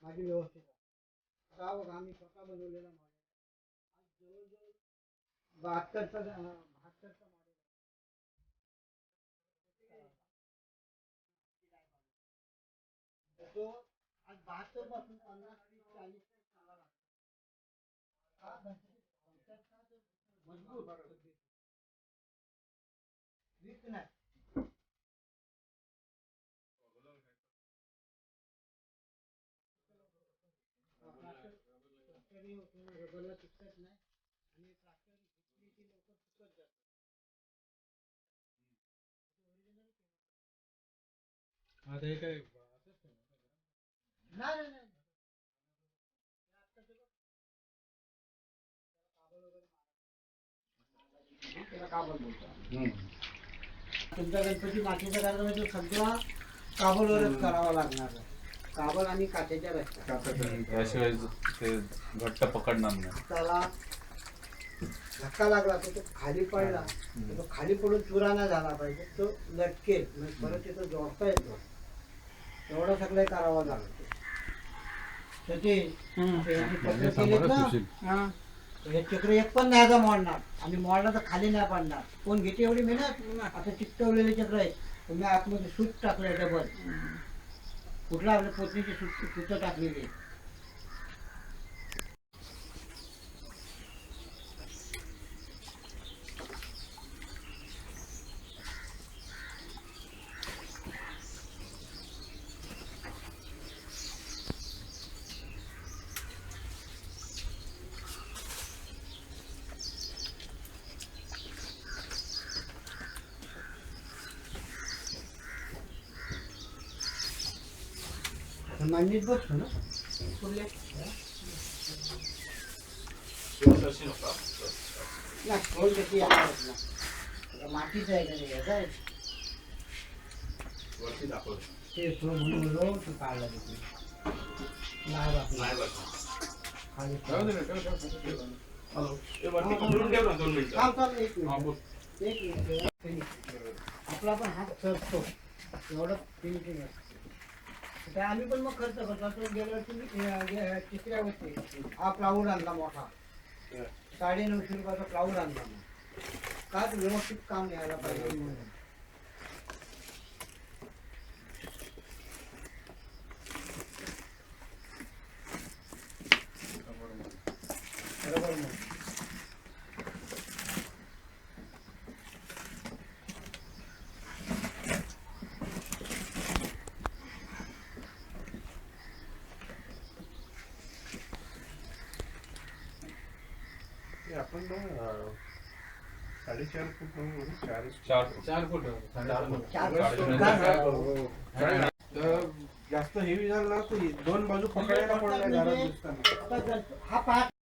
आधी व्यवस्थित आता बघ आम्ही स्वतः बनवलेला मॉडेल आज जवळजवळ 72चा मॉडेल तो आज 72 पासून 50 30 40 चांगला लागतो हा मजबूत वीक नाही ट्रॅक्टर रबरला चिकटत नाही आणि ट्रॅक्टर घेतली की लवकर सुकत जातं आता हे काय असंच नाही नाही नाही त्याला काबल बोलतात तुमचा गणपती मातीचा कार्यक्रम आहे तो सगळा काबलवरच करावा लागणार आहे काबल आणि काचेच्या रस्त्या त्याशिवाय ते घट्ट पकडणार नाही. त्याला धक्का लागला तर तो खाली पडला तो खाली पडून चुरा नाही झाला पाहिजे तो लटकेल म्हणजे परत तिथं जोडता येतो एवढं सगळं करावं लागतं तर ते याची पत्र केलेत ना हे चक्र एक पण नाही का मोडणार आणि मोडला तर खाली नाही पडणार कोण घेते एवढी मेहनत आता चिकटवलेले चक्र आहे तुम्ही आतमध्ये सूत टाकले डबल कुठला आपल्या पोचणीची सूत टाकलेली मांडीत बसतो ना कुठले नाही फोन कशी येणारच ना मातीच आहे का नाही याचा आहे ते म्हणून तू काढला तिथे नाही बस खाली एक मिनिट आपला पण हात सरतो एवढं फिनिशिंग असतं त्या आम्ही पण मग खर्च करतो गेल्या तिसऱ्यावरती हा प्लाऊड आणला मोठा 950 रुपयाचा प्लाऊड आणला का व्यवस्थित काम यायला पाहिजे म्हणून बरोबर मग आपण 4.5 फूट 4 फूट जास्त हेवी झालं ना तर दोन बाजू पकडायला पण नाही घरात दिसताना हा पाच